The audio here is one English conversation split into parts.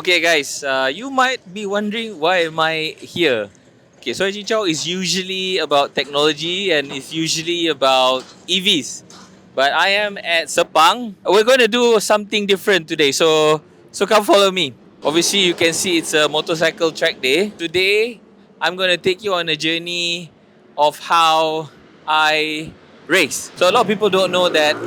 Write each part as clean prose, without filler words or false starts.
Okay guys, you might be wondering why am I here. Okay, SoyaCincau is usually about technology and it's usually about EVs. But I am at Sepang. We're going to do something different today. So come follow me. Obviously you can see it's a motorcycle track day. Today I'm going to take you on a journey of how I race. So a lot of people don't know that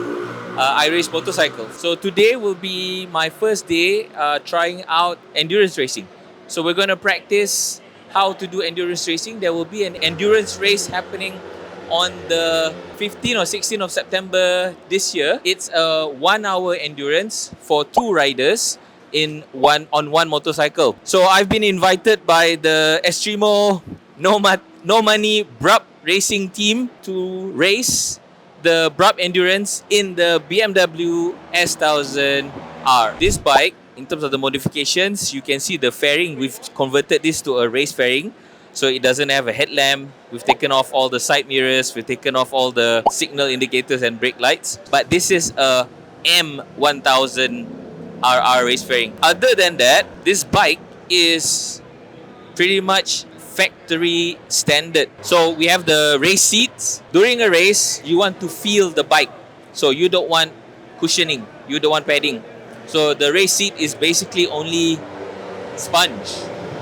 I race motorcycles. So today will be my first day trying out endurance racing. So we're going to practice how to do endurance racing. There will be an endurance race happening on the 15th or 16th of September this year. It's a 1 hour endurance for 2 riders on one motorcycle. So I've been invited by the Estremo NoMoney Racing team to race the Brab Endurance in the BMW S1000RR. This bike, in terms of the modifications, you can see the fairing. We've converted this to a race fairing. So it doesn't have a headlamp. We've taken off all the side mirrors. We've taken off all the signal indicators and brake lights. But this is a M1000RR race fairing. Other than that, this bike is pretty much factory standard. So we have the race seats. During a race, you want to feel the bike. So you don't want cushioning. You don't want padding. So the race seat is basically only sponge.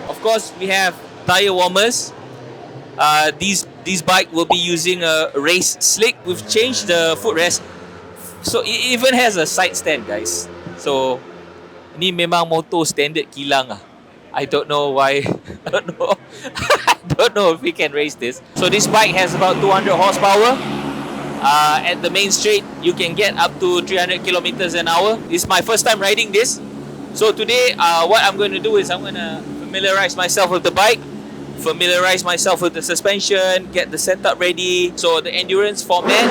Of course, we have tire warmers. These bike will be using a race slick. We've changed the footrest. So it even has a side stand, guys. So ni memang motor standard kilang ah. I don't know why. I don't know. I don't know if we can race this. So this bike has about 200 horsepower. At the main straight, you can get up to 300 kilometers an hour. It's my first time riding this. So today, what I'm going to do is I'm going to familiarize myself with the bike, familiarize myself with the suspension, get the setup ready. So the endurance format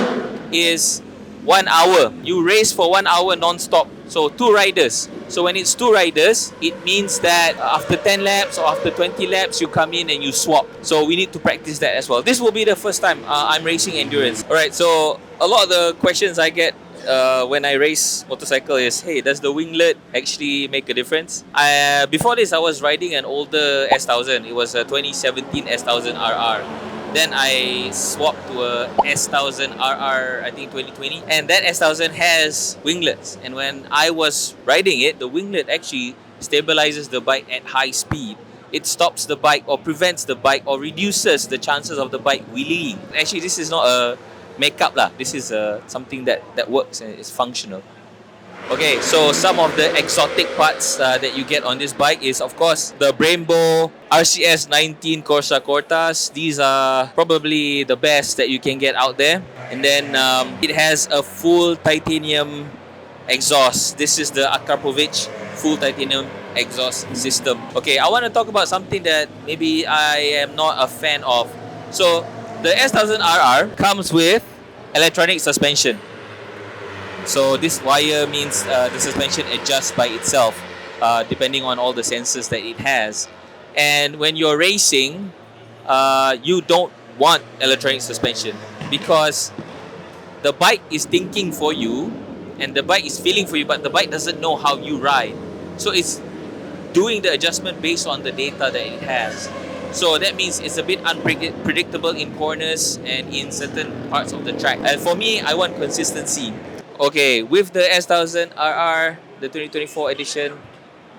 is 1 hour. You race for 1 hour non-stop. So 2 riders. So when it's 2 riders, it means that after 10 laps or after 20 laps, you come in and you swap. So we need to practice that as well. This will be the first time I'm racing endurance. Alright, so a lot of the questions I get when I race motorcycle is, hey, does the winglet actually make a difference? Before this, I was riding an older S1000. It was a 2017 S1000RR. Then I swapped to a S1000RR, I think 2020. And that S1000 has winglets. And when I was riding it, the winglet actually stabilizes the bike at high speed. It stops the bike or prevents the bike or reduces the chances of the bike wheeling. Actually, this is not a makeup lah. This is something that works and is functional. Okay, so some of the exotic parts that you get on this bike is, of course, the Brembo RCS 19 Corsa Cortas. These are probably the best that you can get out there. And then it has a full titanium exhaust. This is the Akrapovic full titanium exhaust system. Okay, I want to talk about something that maybe I am not a fan of. So the S1000RR comes with electronic suspension. So this wire means the suspension adjusts by itself depending on all the sensors that it has. And when you're racing, you don't want electronic suspension because the bike is thinking for you and the bike is feeling for you, but the bike doesn't know how you ride. So it's doing the adjustment based on the data that it has. So that means it's a bit unpredictable in corners and in certain parts of the track. And for me, I want consistency. Okay, with the S1000RR, the 2024 edition,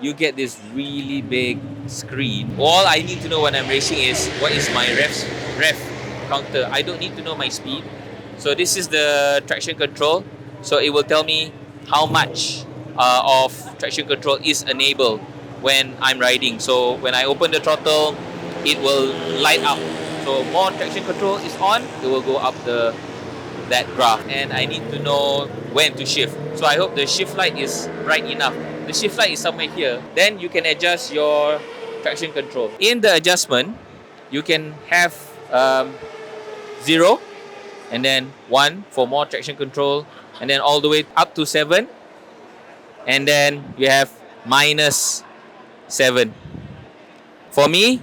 you get this really big screen. All I need to know when I'm racing is what is my ref counter. I don't need to know my speed. So this is the traction control. So it will tell me how much of traction control is enabled when I'm riding. So when I open the throttle, it will light up. So more traction control is on, it will go up that graph, and I need to know when to shift. So I hope the shift light is bright enough. The shift light is somewhere here. Then you can adjust your traction control. In the adjustment, you can have 0 and then 1 for more traction control, and then all the way up to 7, and then you have -7. For me,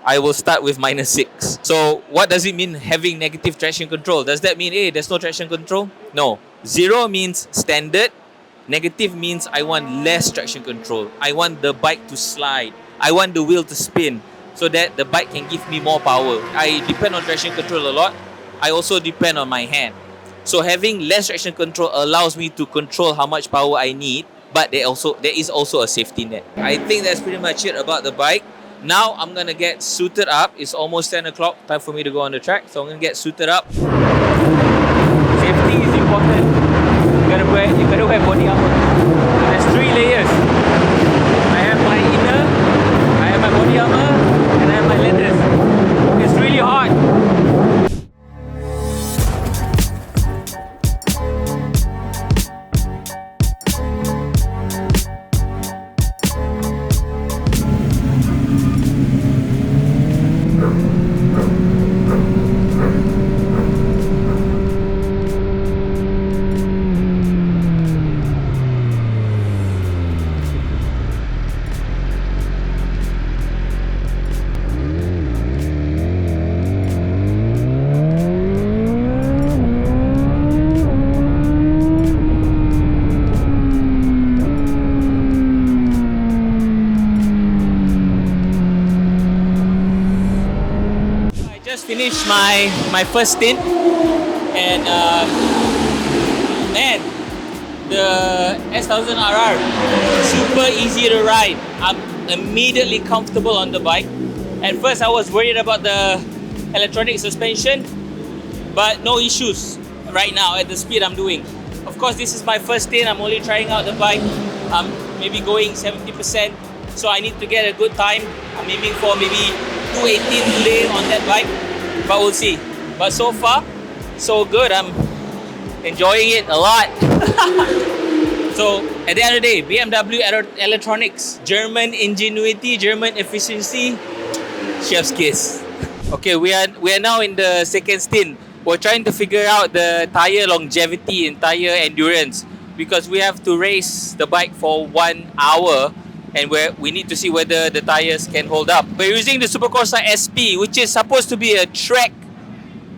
I will start with -6. So what does it mean having negative traction control? Does that mean, hey, there's no traction control? No. 0 means standard, Negative means I want less traction control. I want the bike to slide. I want the wheel to spin so that the bike can give me more power. I depend on traction control a lot. I also depend on my hand. So having less traction control allows me to control how much power I need, but there is also a safety net. I think that's pretty much it about the bike. Now I'm gonna get suited up. It's almost 10 o'clock, time for me to go on the track. So I'm gonna get suited up. Safety is important. You gotta wear body armor. There's 3 layers. I have my inner, I have my body armor, and I have my leathers. It's really hot. Finished my first stint, and man, the S1000RR super easy to ride. I'm immediately comfortable on the bike. At first I was worried about the electronic suspension, but no issues right now at the speed I'm doing. Of course, this is my first stint. I'm only trying out the bike. I'm maybe going 70%, so I need to get a good time. I'm aiming for maybe 218 today on that bike, but we'll see. But so far, so good. I'm enjoying it a lot. So at the end of the day, BMW electronics, German ingenuity, German efficiency, chef's kiss. Okay, we are now in the second stint. We're trying to figure out the tire longevity and tire endurance, because we have to race the bike for 1 hour, and we need to see whether the tires can hold up. We're using the Supercorsa SP, which is supposed to be a track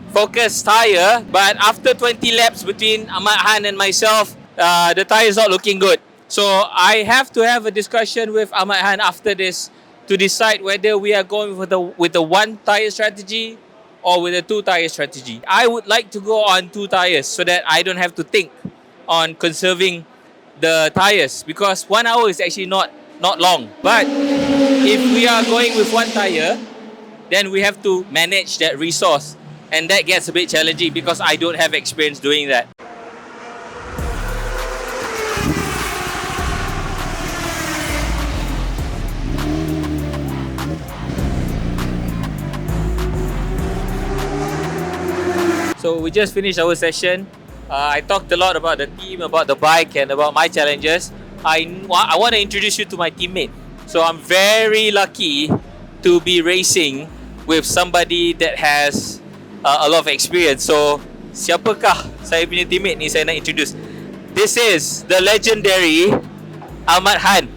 focused tire, but after 20 laps between Ahmad Han and myself, the tire is not looking good. So I have to have a discussion with Ahmad Han after this to decide whether we are going with the 1 tire strategy or with a 2 tire strategy. I would like to go on 2 tires so that I don't have to think on conserving the tires, because 1 hour is actually not long. But if we are going with 1 tire, then we have to manage that resource, and that gets a bit challenging because I don't have experience doing that. So we just finished our session. I talked a lot about the team, about the bike, and about my challenges. I want to introduce you to my teammate. So I'm very lucky to be racing with somebody that has a lot of experience. So siapakah saya punya teammate ni, saya nak introduce. This is the legendary Ahmad Han.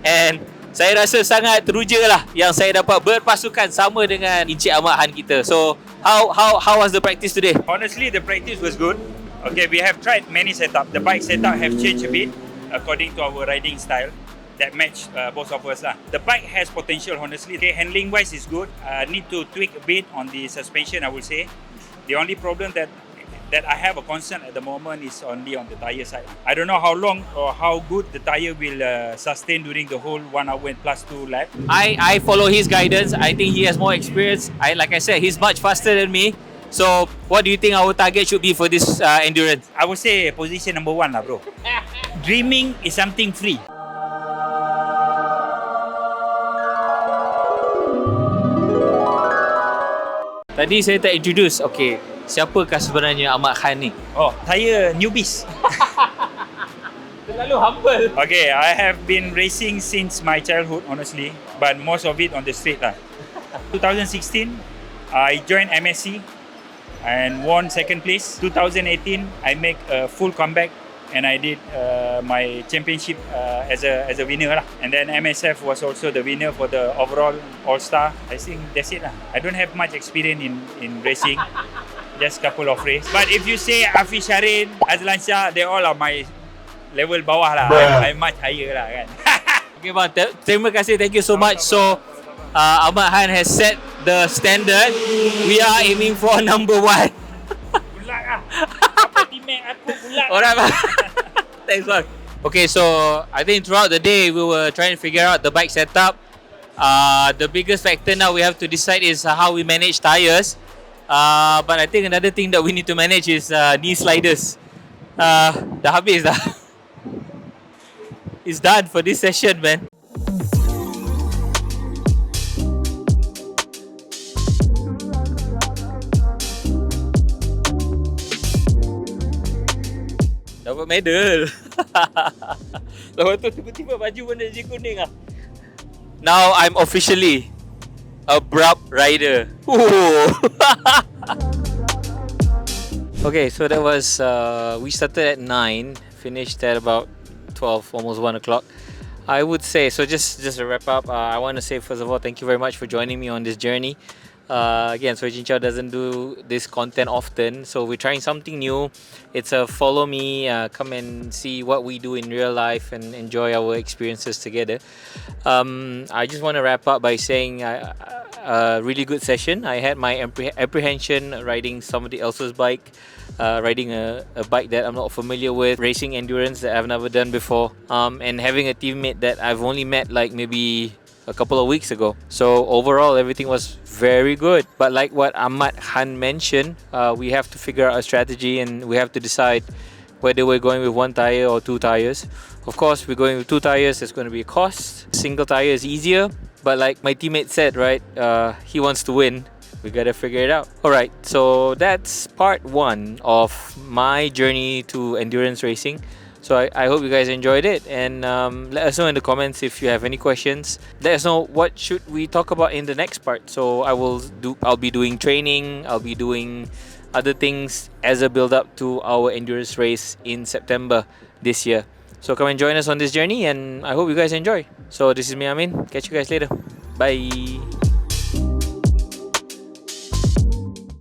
And saya rasa sangat teruja lah yang saya dapat berpasukan sama dengan Encik Ahmad Han kita. So how was the practice today? Honestly, the practice was good. Okay, we have tried many setup. The bike setup have changed a bit according to our riding style that match both of us lah. The bike has potential, honestly. Okay, handling wise is good. Need to tweak a bit on the suspension, I would say. The only problem that I have a concern at the moment is only on the tire side. I don't know how long or how good the tire will sustain during the whole 1 hour and plus 2 lap. I follow his guidance. I think he has more experience. Like I said, he's much faster than me. So what do you think our target should be for this endurance? I would say position number 1 lah, bro. Dreaming is something free. Tadi saya tak introduce. Okay, siapakah sebenarnya Ahmad Han ni? Oh, tire newbies. Terlalu humble. Okay, I have been racing since my childhood, honestly, but most of it on the street lah. 2016, I joined MSC and won 2nd place. 2018, I make a full comeback and I did my championship as a winner lah. And then MSF was also the winner for the overall All-Star. I think that's it lah. I don't have much experience in racing, just couple of races. But if you say Afi Sharin, Azlan Shah, they all are my level bawah lah. I'm much higher lah kan. Okay bang, terima kasih, thank you so much. So Ahmad Han has set the standard. We are aiming for number 1. Bulak lah. Apa teammate aku bulak. Alright bang. Thanks bang. Okay, so I think throughout the day we were trying to figure out the bike setup. The biggest factor now we have to decide is how we manage tires. But I think another thing that we need to manage is knee sliders. Dah habis dah. It's done for this session, man. Dapat medal. Lepas tu tiba-tiba baju pun dah jadi kuning lah. Now I'm officially a Brab rider. Okay, so that was we started at 9, finished at about 12, almost 1 o'clock. I would say, so just to wrap up, I want to say first of all, thank you very much for joining me on this journey. Again, SoyaCincau doesn't do this content often, so we're trying something new. It's a follow me, come and see what we do in real life and enjoy our experiences together. I just want to wrap up by saying a really good session. I had my apprehension riding somebody else's bike, riding a bike that I'm not familiar with, racing endurance that I've never done before, and having a teammate that I've only met like maybe a couple of weeks ago. So overall everything was very good, but like what Ahmad Han mentioned, we have to figure out a strategy and we have to decide whether we're going with 1 tire or 2 tires. Of course, we're going with 2 tires, there's going to be a cost. Single tire is easier, but like my teammate said, right, he wants to win. We gotta figure it out. Alright, so that's part 1 of my journey to endurance racing. So I hope you guys enjoyed it, and let us know in the comments if you have any questions. Let us know what should we talk about in the next part. So I'll be doing training, I'll be doing other things as a build up to our endurance race in September this year. So come and join us on this journey, and I hope you guys enjoy. So this is me, Amin. Catch you guys later. Bye.